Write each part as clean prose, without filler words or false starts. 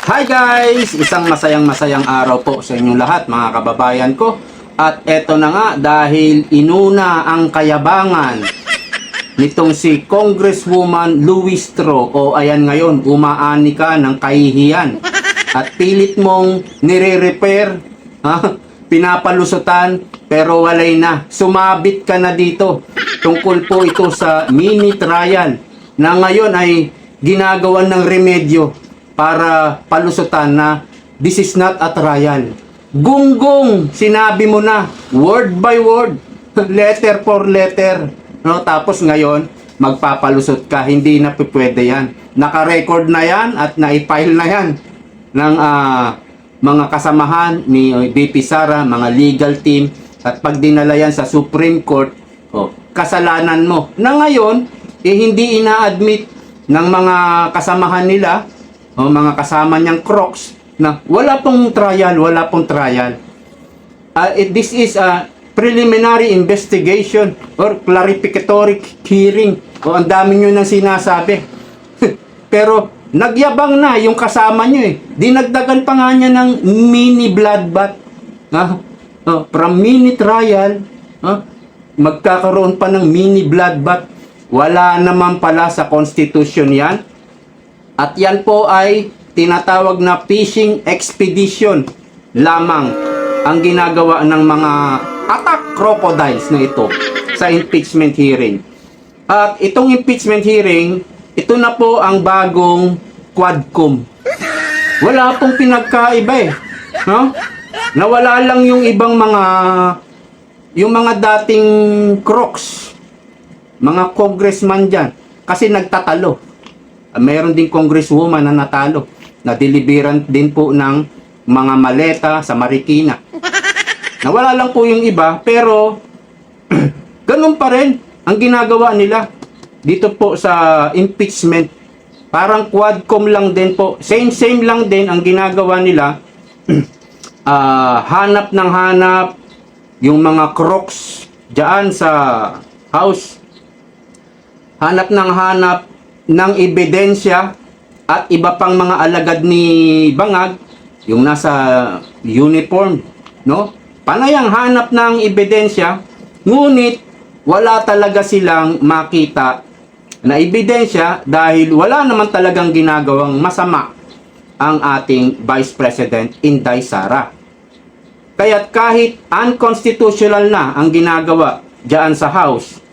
Hi guys! Isang masayang araw po sa inyong lahat mga kababayan ko. At eto na nga, dahil inuna ang kayabangan nitong si Congresswoman Luistro, o ayan ngayon, umaani ka ng kahihiyan at pilit mong nire-repair, pinapalusutan, pero walay na. Sumabit ka na dito. Tungkol po ito sa mini trial na ngayon ay ginagawan ng remedyo para palusutan na this is not a trial. Gunggong, sinabi mo na, word by word, letter for letter. No? Tapos ngayon, magpapalusot ka, hindi na pwede yan. Naka-record na yan at na-file na yan ng mga kasamahan ni BP Sara, mga legal team, at pag dinala yan sa Supreme Court, kasalanan mo. Na ngayon, hindi ina-admit ng mga kasamahan nila, mga kasama niyang Crocs, na wala pong trial. This is a preliminary investigation or clarificatory hearing. Ang dami nyo nang sinasabi. Pero nagyabang na yung kasama nyo eh. Dinagdagan pa nga niya ng mini bloodbath. From mini trial, magkakaroon pa ng mini bloodbath. Wala naman pala sa Constitution yan. At yan po ay tinatawag na fishing expedition lamang ang ginagawa ng mga attack crocodiles na ito sa impeachment hearing. At itong impeachment hearing, ito na po ang bagong Quadcom. Wala pong pinagkaiba eh. No? Nawala lang yung ibang yung mga dating Crocs, mga congressman dyan, kasi nagtatalo. Mayroon din congresswoman na natalo, na deliverant din po ng mga maleta sa Marikina. Nawala lang po yung iba, pero ganun pa rin ang ginagawa nila dito po sa impeachment. Parang Quadcom lang din po. Same lang din ang ginagawa nila. Hanap ng hanap yung mga Crocs dyan sa house. Hanap ng hanap ng ebidensya at iba pang mga alagad ni Bangag, yung nasa uniform, no? Panayang hanap ng ebidensya, ngunit wala talaga silang makita na ebidensya dahil wala naman talagang ginagawang masama ang ating Vice President Inday Sara. Kaya't kahit unconstitutional na ang ginagawa diyan sa House,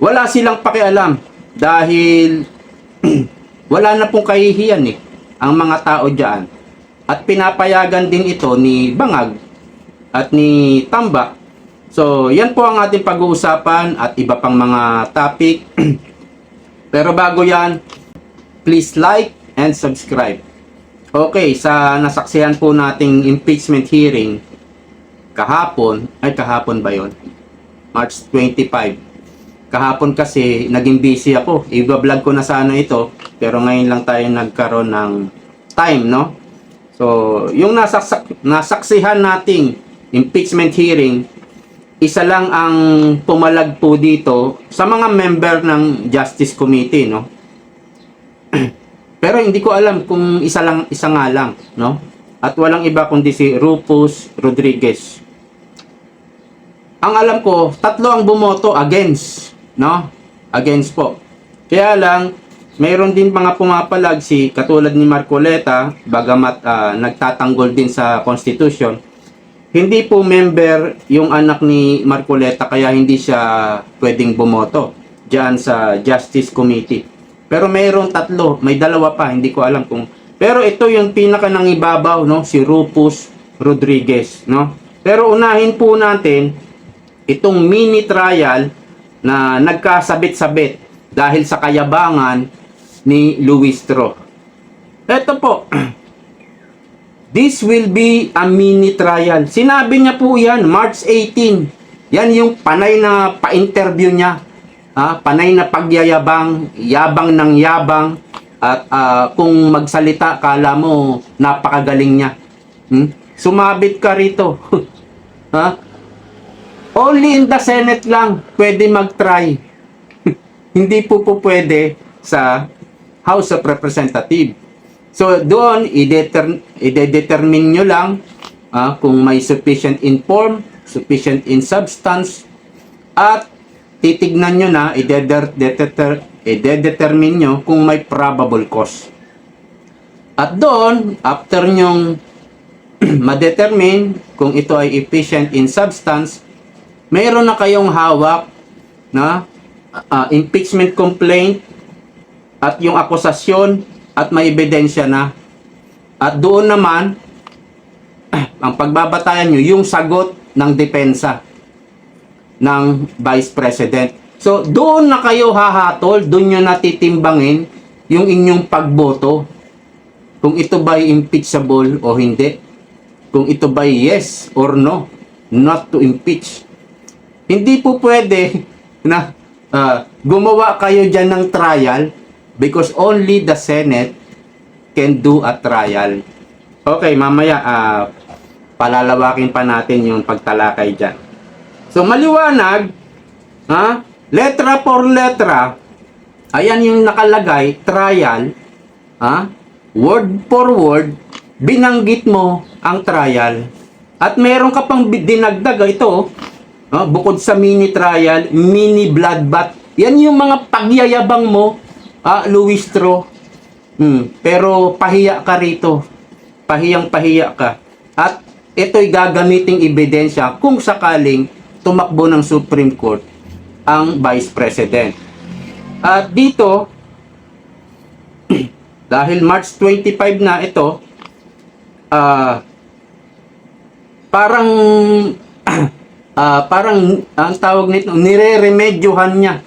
wala silang pakialam dahil wala na pong kahihiyan ang mga tao diyan. At pinapayagan din ito ni Bangag at ni Tamba. So, yan po ang ating pag-uusapan at iba pang mga topic. Pero bago yan, please like and subscribe. Okay, sa nasaksihan po nating impeachment hearing kahapon ba yon? March 25. Kahapon kasi naging busy ako. I-vlog ko na sana ito, pero ngayon lang tayo nagkaroon ng time, no? So, yung nasaksihan nating impeachment hearing, isa lang ang pumalag po dito sa mga member ng Justice Committee, no? Pero hindi ko alam kung isa nga lang, no? At walang iba kundi si Rufus Rodriguez. Ang alam ko, 3 ang bumoto against, no? Against po. Kaya lang, mayroon din mga pumapalag katulad ni Marcoleta, bagamat nagtatanggol din sa Constitution. Hindi po member yung anak ni Marcoleta, kaya hindi siya pwedeng bumoto diyan sa Justice Committee. Pero mayroon 3, may 2 pa, hindi ko alam kung. Pero ito yung pinaka nangibabaw, no? Si Rufus Rodriguez, no? Pero unahin po natin itong mini trial na nagkasabit-sabit dahil sa kayabangan ni Luistro. Ito po, this will be a mini trial. Sinabi niya po yan, March 18. Yan yung panay na pa-interview niya. Panay na pagyayabang, yabang ng yabang. At kung magsalita, kala mo napakagaling niya. Sumabit ka rito. Only in the Senate lang pwede mag-try. Hindi po pwede sa House of Representatives. So, doon, i-determine nyo lang kung may sufficient in form, sufficient in substance, at titignan nyo na, i-determine nyo kung may probable cause. At doon, after nyong ma-determine kung ito ay efficient in substance, mayroon na kayong hawak na impeachment complaint at yung akusasyon at may ebidensya na. At doon naman, ang pagbabatayan nyo, yung sagot ng depensa ng Vice President. So, doon na kayo hahatol, doon nyo natitimbangin yung inyong pagboto. Kung ito ba'y impeachable o hindi. Kung ito ba'y yes or no, not to impeach. Hindi po pwede na gumawa kayo dyan ng trial because only the Senate can do a trial. Okay, mamaya palalawakin pa natin yung pagtalakay dyan. So, maliwanag, letra for letra, ayan yung nakalagay, trial, word for word, binanggit mo ang trial. At meron ka pang dinagdag, ito, bukod sa mini trial, mini bloodbath. Yan yung mga pagyayabang mo, Luistro. Pero pahiya ka rito. Pahiyang-pahiya ka. At ito'y gagamiting ebidensya kung sakaling tumakbo ng Supreme Court ang Vice President. At dito, dahil March 25 na ito, parang ang tawag nito, nire-remedyohan niya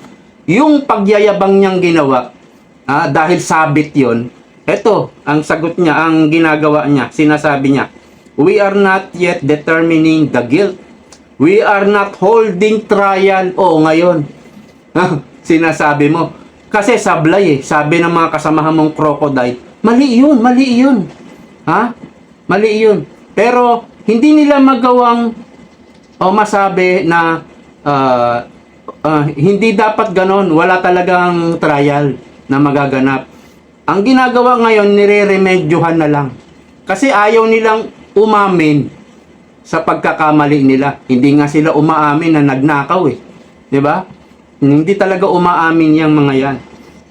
yung pagyayabang niyang ginawa. Dahil sabit yon. Ito, ang sagot niya, ang ginagawa niya, sinasabi niya, we are not yet determining the guilt. We are not holding trial. Oo, ngayon. Sinasabi mo. Kasi sablay sabi ng mga kasamahan mong crocodile, mali yun. Mali yun. Pero, hindi nila magawang masabi na hindi dapat ganon. Wala talagang trial na magaganap. Ang ginagawa ngayon, nire-remedyohan na lang. Kasi ayaw nilang umamin sa pagkakamali nila. Hindi nga sila umaamin na nagnakaw eh. 'Di ba? Hindi talaga umaamin yung mga yan.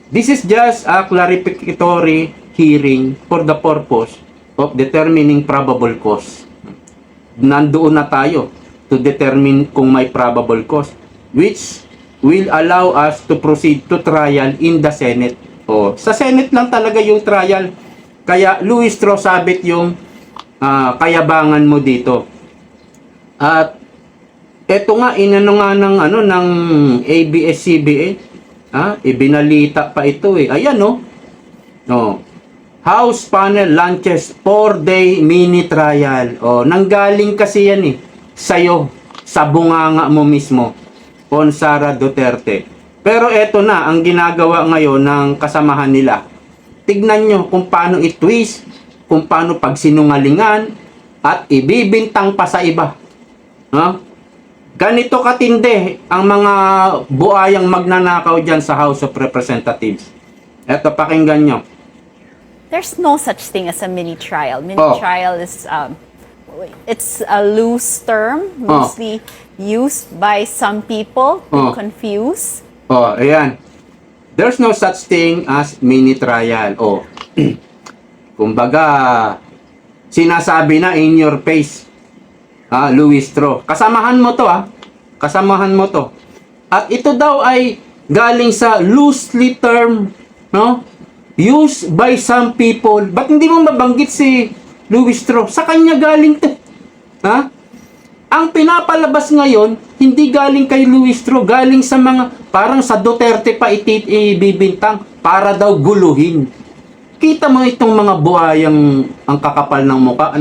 This is just a clarificatory hearing for the purpose of determining probable cause. Nandoon na tayo to determine kung may probable cause, which will allow us to proceed to trial in the Senate. Sa Senate lang talaga yung trial. Kaya Luistro, sabit yung kayabangan mo dito. At eto nga, inano nga ng ABS-CBN, ibinalita pa ito eh. Ayan House panel launches 4-day mini trial. Nanggaling kasi yan sa'yo, sa bunganga mo mismo, on Sara Duterte. Pero eto na, ang ginagawa ngayon ng kasamahan nila. Tignan nyo kung paano i-twist, kung paano pagsinungalingan, at ibibintang pa sa iba. Ganito katindi ang mga buayang magnanakaw dyan sa House of Representatives. Eto, pakinggan nyo. There's no such thing as a mini trial. Mini trial is it's a loose term, mostly used by some people to confuse. Ayan. There's no such thing as mini trial. Kumbaga, sinasabi na in your face. Luistro. Kasamahan mo to Kasamahan mo to. At ito daw ay galing sa loosely term, used by some people. Ba't hindi mo mabanggit si Luistro? Sa kanya galing to. Ang pinapalabas ngayon, hindi galing kay Luistro, galing sa mga, parang sa Duterte pa ibibintang para daw guluhin. Kita mo itong mga buhayang ang kakapal ng mukha,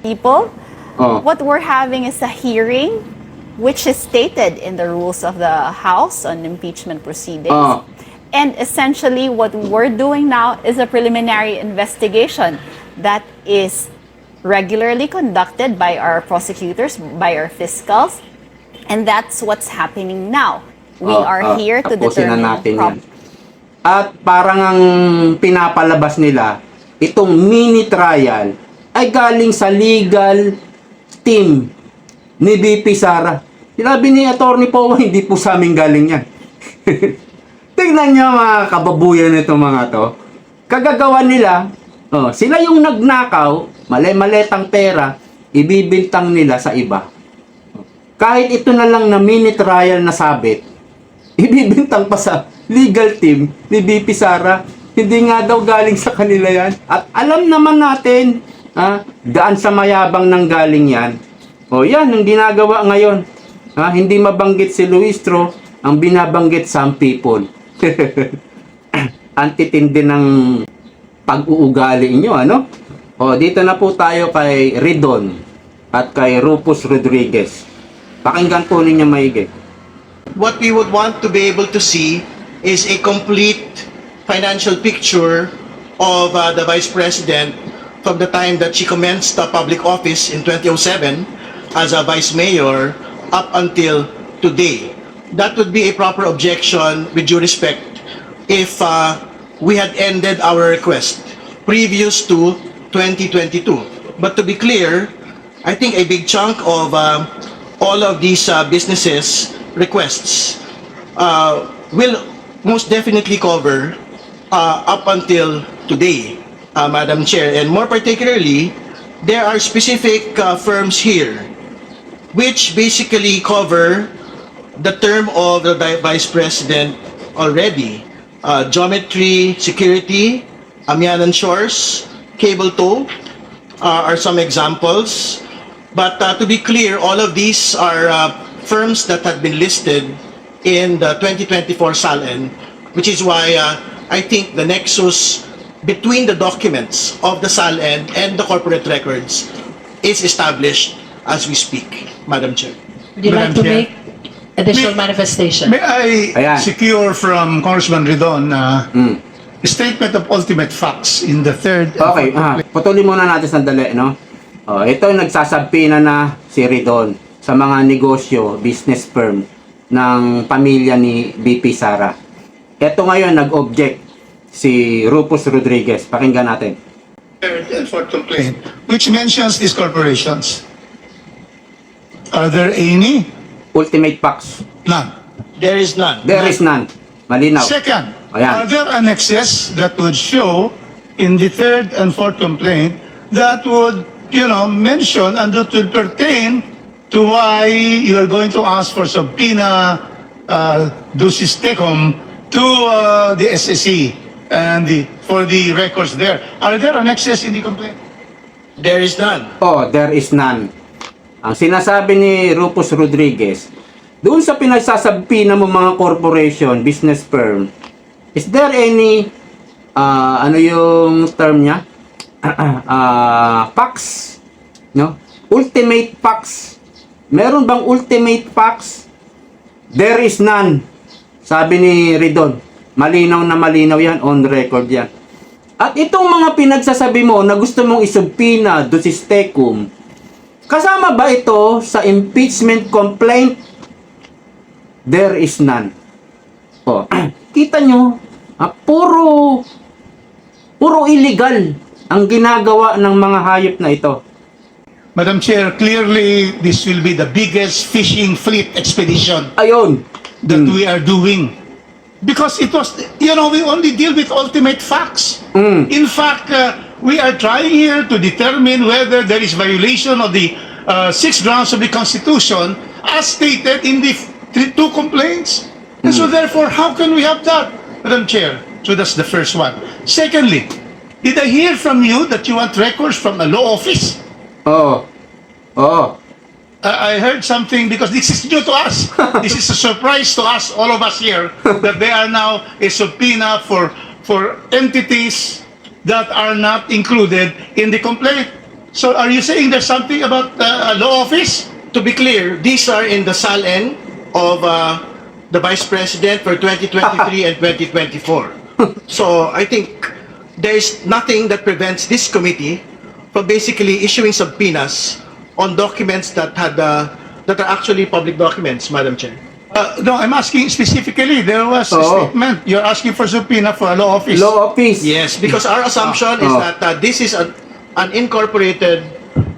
People, what we're having is a hearing which is stated in the rules of the House on impeachment proceedings. And essentially what we're doing now is a preliminary investigation that is regularly conducted by our prosecutors, by our fiscals, and that's what's happening now. We are here to determine at parang ang pinapalabas nila, itong mini trial ay galing sa legal team ni VP Sara. Sinabi ni Attorney Poe, hindi po sa amin galing yan. Tingnan nyo mga kababuyan nito mga to. Kagagawa nila, sila yung nagnakaw, mali-maletang pera, ibibintang nila sa iba. Kahit ito na lang na mini trial na sabit, ibibintang pa sa legal team ni VP Sara. Hindi nga daw galing sa kanila yan. At alam naman natin, daan sa mayabang nang galing yan. O yan, ang ginagawa ngayon. Hindi mabanggit si Luistro, ang binabanggit some people. Antitindi ng pag-uugali nyo, ano? O, dito na po tayo kay Ridon at kay Rufus Rodriguez. Pakinggan po ninyo maigi. What we would want to be able to see is a complete financial picture of the Vice President from the time that she commenced the public office in 2007 as a Vice Mayor up until today. That would be a proper objection, with due respect, if we had ended our request previous to 2022. But to be clear, I think a big chunk of all of these businesses' requests will most definitely cover up until today, Madam Chair. And more particularly, there are specific firms here which basically cover the term of the Vice President already. Geometry, Security, Amianan Shores, Cable Tow are some examples. But to be clear, all of these are firms that have been listed in the 2024 SALN, which is why I think the nexus between the documents of the SALN and the corporate records is established as we speak, Madam Chair. Would you like to make additional manifestation? May I Ayan. secure from Congressman Ridon a statement of ultimate facts in the third and Okay, fourth patuloy muna natin sandali, no? Ito yung nagsasabpina na si Ridon sa mga negosyo, business firm ng pamilya ni VP Sara. Ito ngayon nag-object si Rufus Rodriguez. Pakinggan natin. third and fourth complaint, which mentions these corporations. Are there any? Ultimate facts. None. There is none. There is none. Malinaw. Second, Ayan. are there annexes that would show in the third and fourth complaint that would, mention and that would pertain to why you are going to ask for subpoena ducis tecum to the SSE and for the records there? Are there annexes in the complaint? There is none. There is none. Ang sinasabi ni Rufus Rodriguez, doon sa pinagsasabpina mo mga corporation, business firm, is there any, ano yung term niya? Facts? No? Ultimate facts. Meron bang ultimate facts? There is none. Sabi ni Ridon. Malinaw na malinaw yan, on record yan. At itong mga pinagsasabi mo na gusto mong isubpina, ducis tecum, kasama ba ito sa impeachment complaint? There is none. Kita nyo, puro illegal ang ginagawa ng mga hayop na ito. Madam Chair, clearly this will be the biggest fishing fleet expedition Ayun. that we are doing. Because it was, we only deal with ultimate facts. In fact, we are trying here to determine whether there is violation of the 6 grounds of the Constitution as stated in the two complaints. And so therefore, how can we have that, Madam Chair? So that's the first one. Secondly, did I hear from you that you want records from a law office? I heard something because this is new to us. This is a surprise to us, all of us here, that they are now a subpoena for entities that are not included in the complaint. So are you saying there's something about a law office? To be clear, these are in the SALN of the Vice President for 2023 and 2024. So I think there is nothing that prevents this committee from basically issuing subpoenas on documents that are actually public documents, Madam Chair. No, I'm asking specifically. There was a Oo. statement. You're asking for subpoena for a law office. Law office. Yes, because our assumption is Oh. that this is an incorporated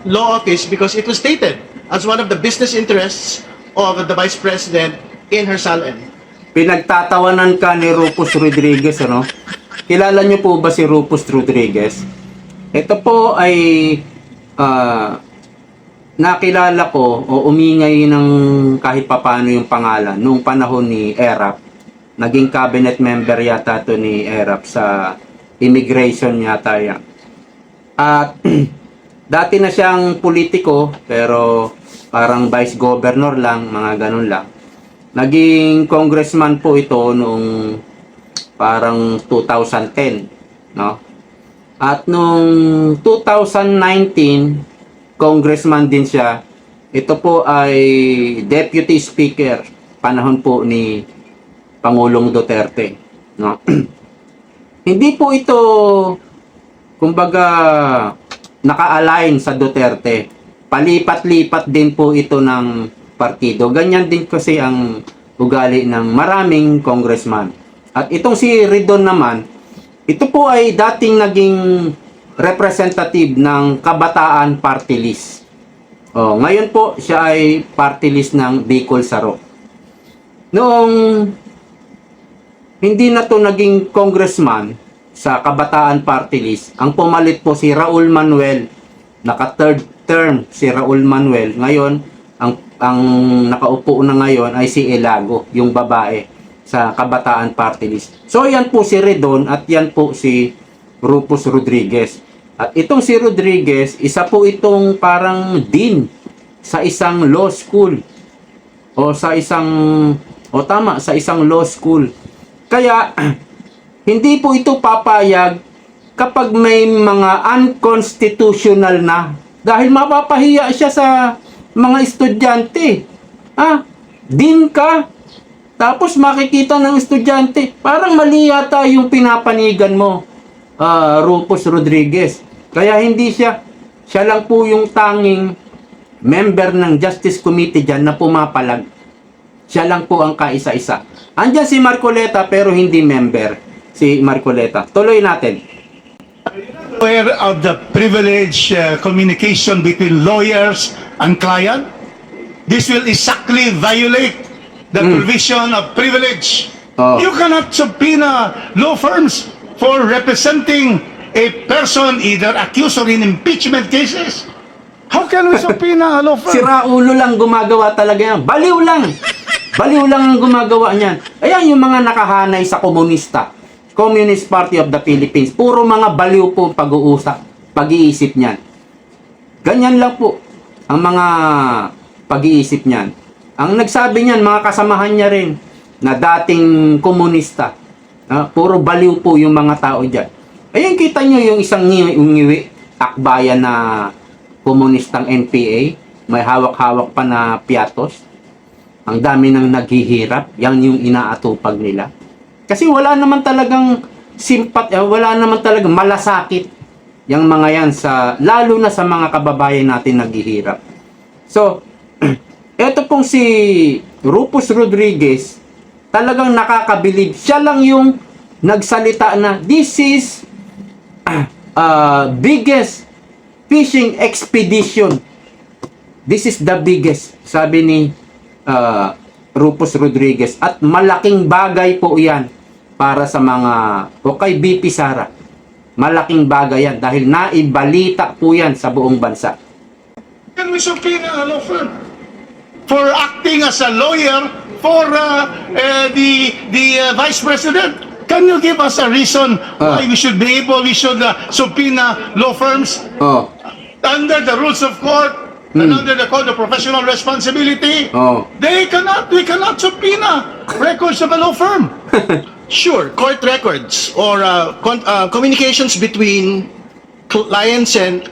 law office because it was stated as one of the business interests of the Vice President in her SALN. Pinagtatawanan ka ni Rufus Rodriguez, ano? Kilala niyo po ba si Rufus Rodriguez? Ito po ay nakilala ko o umingay ng kahit papano yung pangalan noong panahon ni Erap. Naging cabinet member yata to ni Erap sa immigration yata yan. At dati na siyang politiko pero parang vice governor lang, mga ganun lang. Naging congressman po ito noong parang 2010, no? At noong 2019, congressman din siya. Ito po ay deputy speaker panahon po ni Pangulong Duterte, no? Hindi po ito kumbaga naka-align sa Duterte. Palipat-lipat din po ito ng partido. Ganyan din kasi ang ugali ng maraming congressman. At itong si Ridon naman, ito po ay dating naging representative ng Kabataan Party List. Oh, ngayon po siya ay party list ng Bicol Saro. Noong hindi na to naging congressman sa Kabataan Party List, ang pumalit po si Raul Manuel. Naka third term si Raul Manuel. Ngayon, ang nakaupo na ngayon ay si Elago, yung babae sa Kabataan Party List. So yan po si Redon at yan po si Rufus Rodriguez. At itong si Rodriguez, isa po itong parang dean sa isang law school sa isang law school. Kaya hindi po ito papayag kapag may mga unconstitutional na, dahil mapapahiya siya sa mga estudyante. Dean ka, tapos makikita ng estudyante, parang mali yata yung pinapanigan mo, Rufus Rodriguez. Kaya hindi siya lang po yung tanging member ng Justice Committee dyan na pumapalag. Siya lang po ang kaisa-isa. Andyan si Marcoleta pero hindi member si Marcoleta. Tuloy natin. Aware of the privilege communication between lawyers and client? This will exactly violate the provision of privilege. Oh. You cannot subpoena law firms for representing a person either accused or in impeachment cases. How can we subpoena a law firm? Si Raulo lang gumagawa talaga yan. Baliw lang. Baliw lang ang gumagawa niyan. Ayan yung mga nakahanay sa komunista. Communist Party of the Philippines. Puro mga baliw po pag-uusap, pag-iisip niyan. Ganyan lang po ang mga pag-iisip niyan. Ang nagsabi niyan, mga kasamahan niya rin na dating komunista. Puro baliw po yung mga tao dyan. Ayan, kita nyo yung isang ngiwi, akbayan na komunistang NPA. May hawak-hawak pa na piatos. Ang dami nang naghihirap. Yan yung inaatupag nila. Kasi wala naman talagang wala naman talagang malasakit yung mga yan lalo na sa mga kababayan natin naghihirap. So, eto pong si Rufus Rodriguez, talagang nakakabilib. Siya lang yung nagsalita na this is biggest fishing expedition. This is the biggest, sabi ni Rufus Rodriguez. At malaking bagay po yan para sa mga, o kay BP Sara. Malaking bagay yan dahil naibalita po yan sa buong bansa. Can we subpoena a law firm for acting as a lawyer for the Vice President? Can you give us a reason why we should subpoena law firms under the rules of court and under the Code of Professional Responsibility? We cannot subpoena records of a law firm. Sure, court records or communications between clients and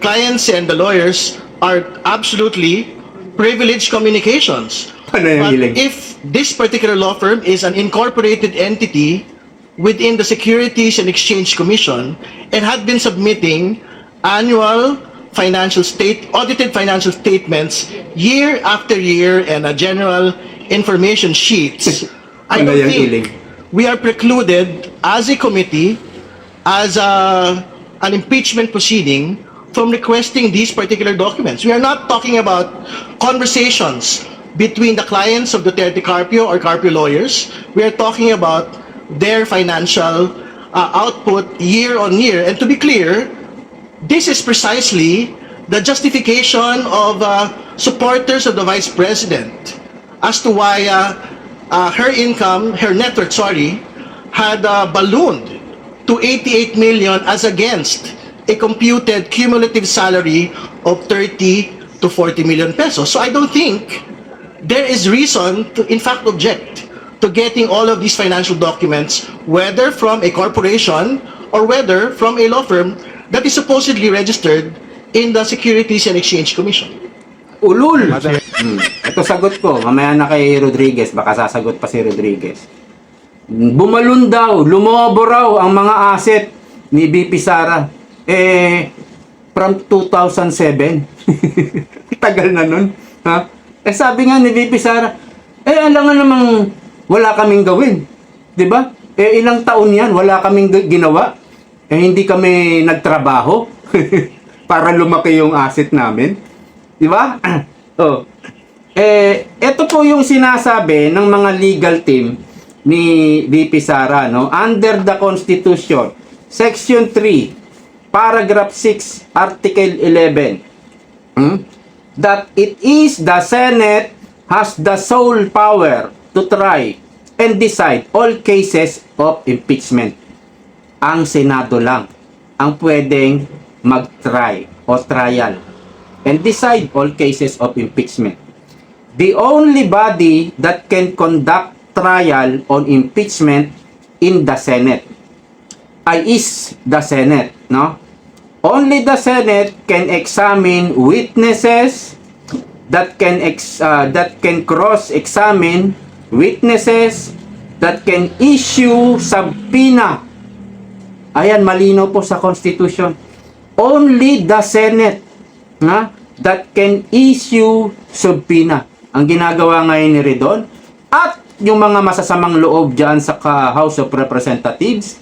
the lawyers are absolutely privileged communications. Ano yung But hiling? if this particular law firm is an incorporated entity within the Securities and Exchange Commission and had been submitting annual audited financial statements year after year and a general information sheets, I Ano don't yung think iling? we are precluded as a committee, as an impeachment proceeding, from requesting these particular documents. We are not talking about conversations between the clients of Duterte Carpio or Carpio lawyers. We are talking about their financial output year on year. And to be clear, this is precisely the justification of supporters of the Vice President as to why her income, her net worth, had ballooned to 88 million as against a computed cumulative salary of 30 to 40 million pesos. So I don't think there is reason to, in fact, object to getting all of these financial documents, whether from a corporation or whether from a law firm that is supposedly registered in the Securities and Exchange Commission. Ulul! Ito sagot ko. Mamaya na kay Rodriguez. Baka sasagot pa si Rodriguez. Bumalun daw, lumobo raw ang mga asset ni BP Sara. From 2007. Tagal na nun. Ha? Sabi nga ni BP Sara, alam nga namang wala kaming gawin. 'Di ba? Ilang taon yan, wala kaming ginawa. Hindi kami nagtrabaho para lumaki yung asset namin. 'Di ba? Oh. Ito po yung sinasabi ng mga legal team ni VP Sara, no? Under the Constitution, Section 3, Paragraph 6, Article 11, that it is the Senate has the sole power to try and decide all cases of impeachment. Ang Senado lang ang pwedeng mag-try o trial and decide all cases of impeachment. The only body that can conduct trial on impeachment in the Senate is the Senate, no? Only the Senate can examine witnesses, that can cross-examine witnesses, that can issue subpoena. Ayan, malinaw po sa Constitution. Only the Senate that can issue subpoena. Ang ginagawa ngayon ni Ridon at yung mga masasamang loob dyan sa House of Representatives,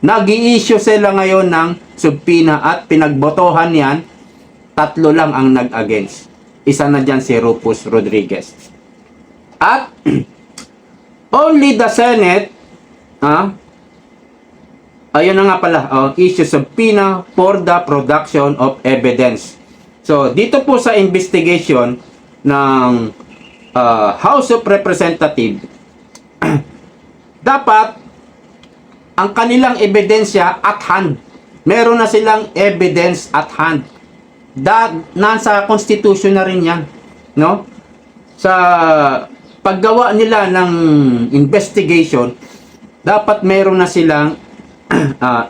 nag-i-issue sila ngayon ng subpoena at pinagbotohan yan, 3 lang ang nag-against. Isa na dyan si Rufus Rodriguez. At only the Senate, ayun na nga pala, issue subpoena for the production of evidence. So, dito po sa investigation ng House of Representatives, dapat ang kanilang ebidensya at hand. Meron na silang evidence at hand. Nasa Constitution na rin yan, no? Sa paggawa nila ng investigation, dapat meron na silang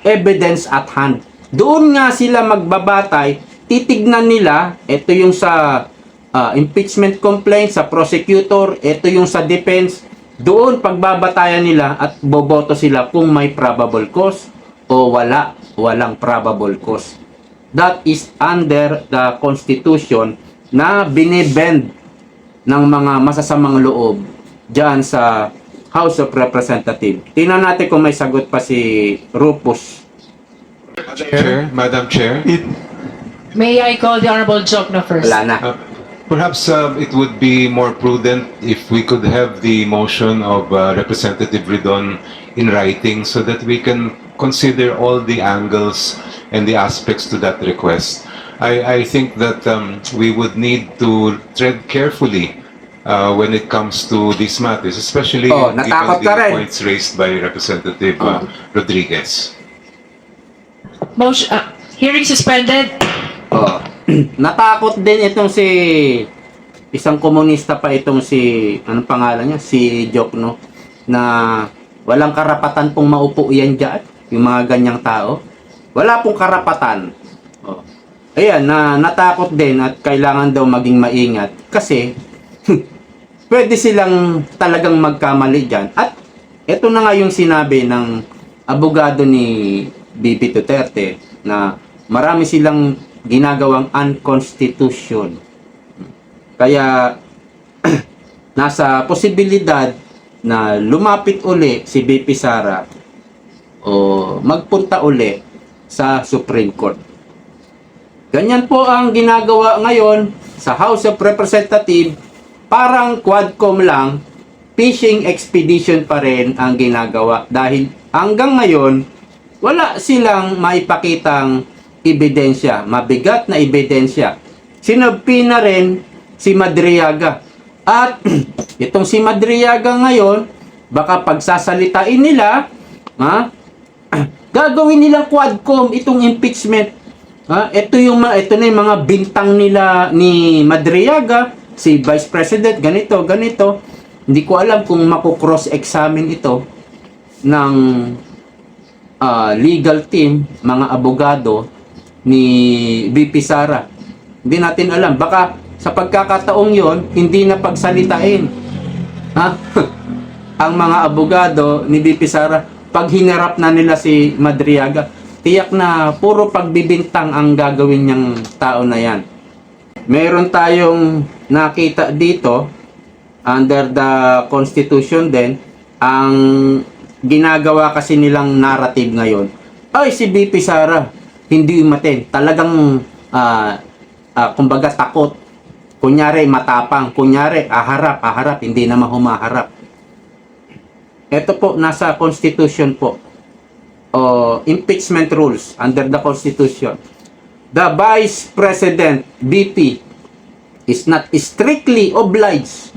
evidence at hand. Doon nga sila magbabatay, titignan nila, ito yung sa impeachment complaint, sa prosecutor, ito yung sa defense, doon pagbabatayan nila at boboto sila kung may probable cause o walang probable cause. That is under the Constitution na binibend ng mga masasamang loob dyan sa House of Representatives. Tingnan natin kung may sagot pa si Rufus. Madam Chair, May I call the Honorable Jokno first? Wala na. perhaps it would be more prudent if we could have the motion of Representative Ridon in writing so that we can consider all the angles and the aspects to that request. I think that we would need to tread carefully when it comes to these matters, especially given natakot ka the rin. points raised by Representative Rodriguez. Motion, hearing suspended. Natakot din itong si isang komunista pa itong si anong pangalan niya, si Jokno, na walang karapatan pong maupo yan dyan, yung mga ganyang tao. Wala pong karapatan. Ayan, natakot din at kailangan daw maging maingat kasi pwede silang talagang magkamali dyan. At ito na nga yung sinabi ng abogado ni BP Duterte na marami silang ginagawang unconstitution. Kaya nasa posibilidad na lumapit uli si VP Sara o magpunta uli sa Supreme Court. Ganyan po ang ginagawa ngayon sa House of Representatives, parang Quadcom lang, fishing expedition pa rin ang ginagawa dahil hanggang ngayon wala silang maipakitang ebidensya, mabigat na ebidensya. Sinabi na rin si Madriaga. At itong si Madriaga ngayon, baka pagsasalitain nila, gagawin nilang Quadcom itong impeachment. Ito na yung mga bintang nila ni Madriaga, si Vice President, ganito. Hindi ko alam kung mako-cross-examine ito ng legal team, mga abogado ni VP Sara. Hindi natin alam. Baka sa pagkakataong yon hindi na pagsalitain ang mga abogado ni VP Sara pag hinarap na nila si Madriaga. Tiyak na puro pagbibintang ang gagawin niyang tao na yan. Meron tayong nakita dito under the Constitution din, ang ginagawa kasi nilang narrative ngayon, ay si VP Sara hindi umaten, talagang kumbaga takot, kunyari matapang, kunyari aharap, hindi naman humaharap. Ito po nasa Constitution po, impeachment rules under the Constitution. The Vice President VP is not strictly obliged,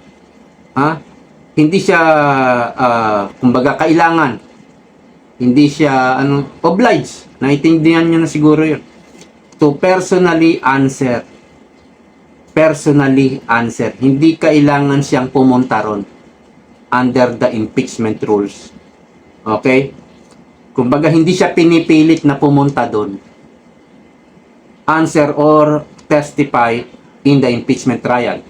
hindi siya kumbaga kailangan, hindi siya obliged, naiintindihan niyo na siguro yun, to personally answer, hindi kailangan siyang pumunta ron under the impeachment rules. Okay, kumbaga hindi siya pinipilit na pumunta doon, answer or testify in the impeachment trial.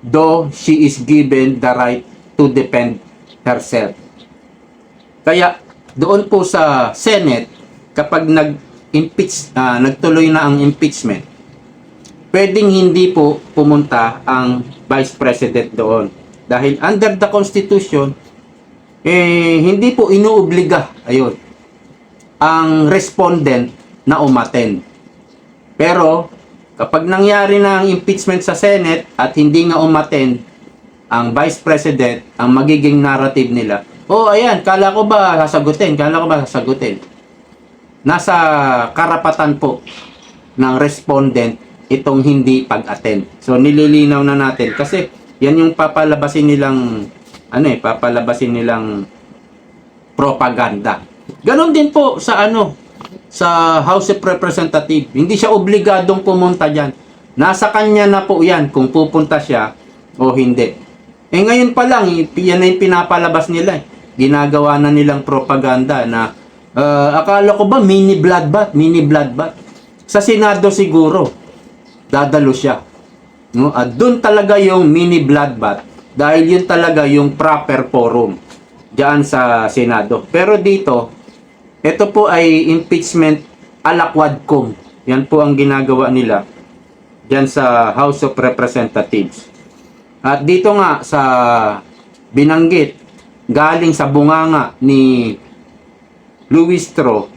Though she is given the right to defend herself. Kaya doon po sa Senate, kapag nagtuloy na ang impeachment, pwedeng hindi po pumunta ang Vice President doon. Dahil under the Constitution, hindi po inuobliga ang respondent na umattend. Pero kapag nangyari na ang impeachment sa Senate at hindi nga umattend ang Vice President, ang magiging narrative nila, ayan, kala ko ba sasagutin? Nasa karapatan po ng respondent itong hindi pag-attend. So nililinaw na natin kasi yan yung papalabasin nilang propaganda. Ganon din po sa sa House of Representatives. Hindi siya obligadong pumunta diyan. Nasa kanya na po yan kung pupunta siya o hindi. Ngayon pa lang, yan na yung pinapalabas nila. Ginagawa na nilang propaganda na akala ko ba mini bloodbath. Sa Senado siguro dadalo siya. No? At doon talaga yung mini bloodbath dahil yun talaga yung proper forum diyan sa Senado. Pero dito, ito po ay impeachment ala Quadcom. Yan po ang ginagawa nila diyan sa House of Representatives. At dito nga sa binanggit, galing sa bunganga ni Luis Tro,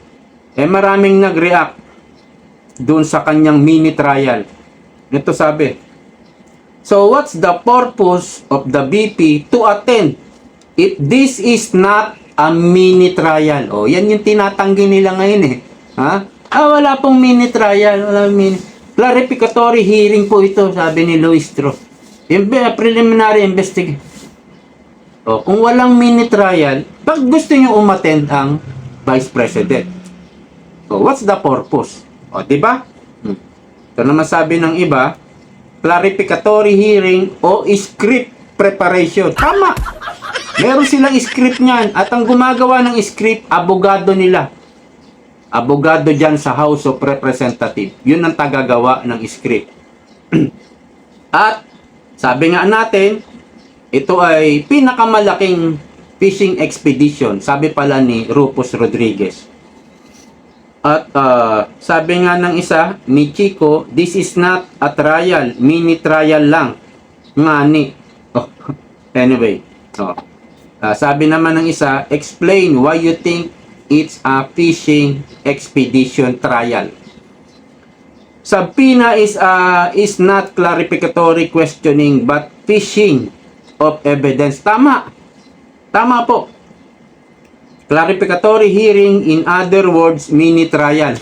maraming nag-react doon sa kanyang mini trial. Ito sabi, so what's the purpose of the BP to attend if this is not a mini trial? Yan yung tinatanggi nila ngayon wala pong mini trial, clarificatory hearing po ito, sabi ni Luis Tro. Yung preliminary investigation. Kung walang mini trial, pag gusto nyo umattend ang Vice President, what's the purpose? Diba? Ito naman sabi ng iba, clarificatory hearing o script preparation. Tama! Meron silang script niyan at ang gumagawa ng script, abogado nila. Abogado dyan sa House of Representatives. Yun ang tagagawa ng script. At sabi nga natin, ito ay pinakamalaking fishing expedition, sabi pala ni Rufus Rodriguez. At sabi nga ng isa, ni Chico, this is not a trial, mini trial lang. ngani. Oh, anyway, sabi naman ng isa, explain why you think it's a fishing expedition trial. Subpoena is not clarificatory questioning but fishing of evidence. Tama. Tama po. Clarificatory hearing, in other words, mini trial.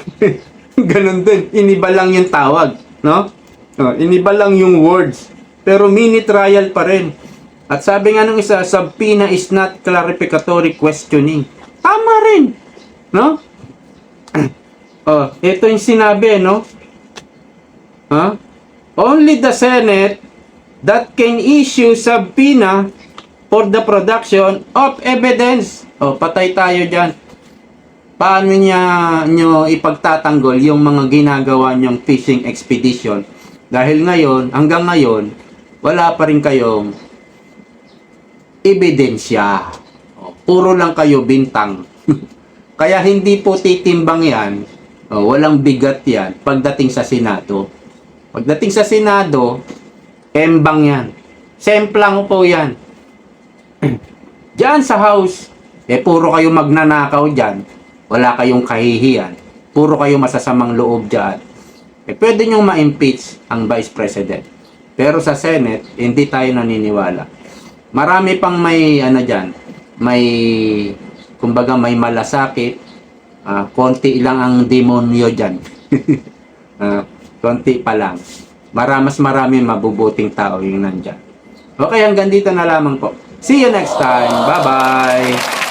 Ganun din. Iniba lang yung tawag, no? Iniba lang yung words. Pero mini trial pa rin. At sabi nga nung isa, subpoena is not clarificatory questioning. Tama rin, no? Ito yung sinabi, no? Only the Senate that can issue subpoena for the production of evidence. Patay tayo dyan. Paano nyo ipagtatanggol yung mga ginagawa nyong fishing expedition? Dahil ngayon, hanggang ngayon, wala pa rin kayong ebidensya. Puro lang kayo bintang. Kaya hindi po titimbang yan. Walang bigat yan pagdating sa Senado. Pagdating sa Senado, embang yan. Semplang po yan. Diyan sa House, puro kayo magnanakaw dyan. Wala kayong kahihiyan. Puro kayo masasamang loob dyan. Pwede nyong ma-impeach ang Vice President. Pero sa Senate, hindi tayo naniniwala. Marami pang may, dyan, kumbaga may malasakit. Konti lang ang demonyo dyan. Konti pa lang. Mas marami mabubuting tao yung nandyan. Okay, hanggang dito na lamang po. See you next time. Bye-bye!